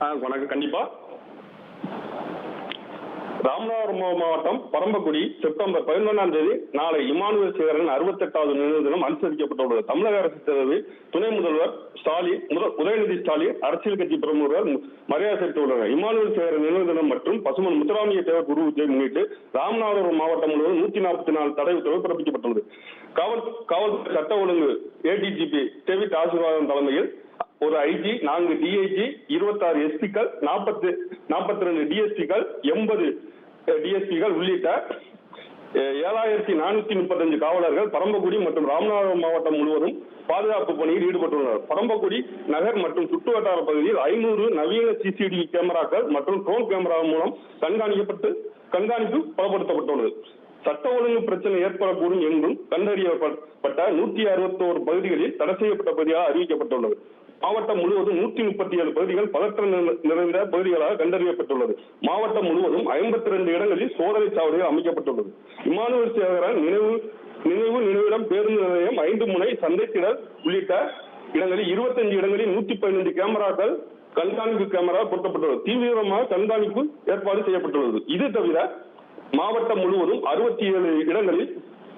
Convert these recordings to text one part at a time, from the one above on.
வணக்கம். கண்டிப்பா. ராமநாதபுரம் மாவட்டம் பரம்பக்குடி செப்டம்பர் 11ஆம் தேதி நாளை இமானுவேல் சேகரன் 68வது நினைவு தினம் அனுசரிக்கப்பட்டுள்ளது. தமிழக அரசு சார்பில் துணை முதல்வர் ஸ்டாலின், உதயநிதி ஸ்டாலின், அரசியல் கட்சி பிரமுகர்கள் மரியாதை செலுத்தியுள்ளனர். இமானுவேல் சேகரன் நினைவு தினம் மற்றும் பசுமன் முத்துராமலிங்க தேவர் குருவை முன்னிட்டு ராமநாதபுரம் மாவட்டம் முழுவதும் 144 தடை உத்தரவு பிறப்பிக்கப்பட்டுள்ளது. காவல்துறை சட்ட ஒழுங்கு ஏடிஜிபி டேவிட் ஆசீர்வாதம் தலைமையில் ஒரு ஐஜி, 4 டிஐஜி, 26 எஸ்பிக்கள், 42 டிஎஸ்பிக்கள், 80 டிஎஸ்பிகள் உள்ளிட்ட 7435 காவலர்கள் பரம்பக்குடி மற்றும் ராமநாதபுரம் மாவட்டம் முழுவதும் பாதுகாப்பு பணியில் ஈடுபட்டுள்ளனர். பரம்பக்குடி நகர் மற்றும் சுற்றுவட்டார பகுதியில் 500 நவீன சிசிடிவி கேமராக்கள் மற்றும் ட்ரோன் கேமரா மூலம் கண்காணிப்பு பலப்படுத்தப்பட்டுள்ளது. சட்ட ஒழுங்கு பிரச்சனை ஏற்படக்கூடும் என்றும் கண்டறியப்பட்ட 161 பகுதிகளில் தடை செய்யப்பட்ட பகுதியாக அறிவிக்கப்பட்டுள்ளது. மாவட்டம் முழுவதும் 137 பகுதிகள் பதற்றம் நிறைந்த பகுதிகளாக கண்டறியப்பட்டுள்ளது. மாவட்டம் முழுவதும் 52 இடங்களில் சோதனை சாவடிகள் அமைக்கப்பட்டுள்ளது. இமானுவேல் சேகரன் நினைவிடம், பேருந்து நிலையம், 5 முனை, சந்தைத்திடல் உள்ளிட்ட இடங்களில் 25 இடங்களில் 115 கேமராக்கள், கண்காணிப்பு கேமரா பொருத்தப்பட்டுள்ளது. தீவிரமாக கண்காணிப்பு ஏற்பாடு செய்யப்பட்டுள்ளது. இது தவிர மாவட்டம் முழுவதும் 67 இடங்களில்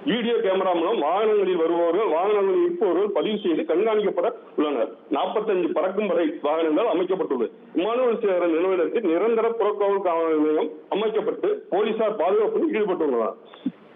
வீடியோ கேமரா மூலம் வாகனங்களில் வருபவர்கள், வாகனங்களில் இருப்பவர்கள் பதிவு செய்து கண்காணிக்கப்பட உள்ளனர். 45 பறக்கும் படை வாகனங்கள் அமைக்கப்பட்டுள்ளது. இமானுவேல் சேகரன் நினைவிடத்தில் நிரந்தர புறக்காவல் காவல் நிலையம் அமைக்கப்பட்டு போலீசார் பாதுகாப்பில் ஈடுபட்டுள்ளனர்.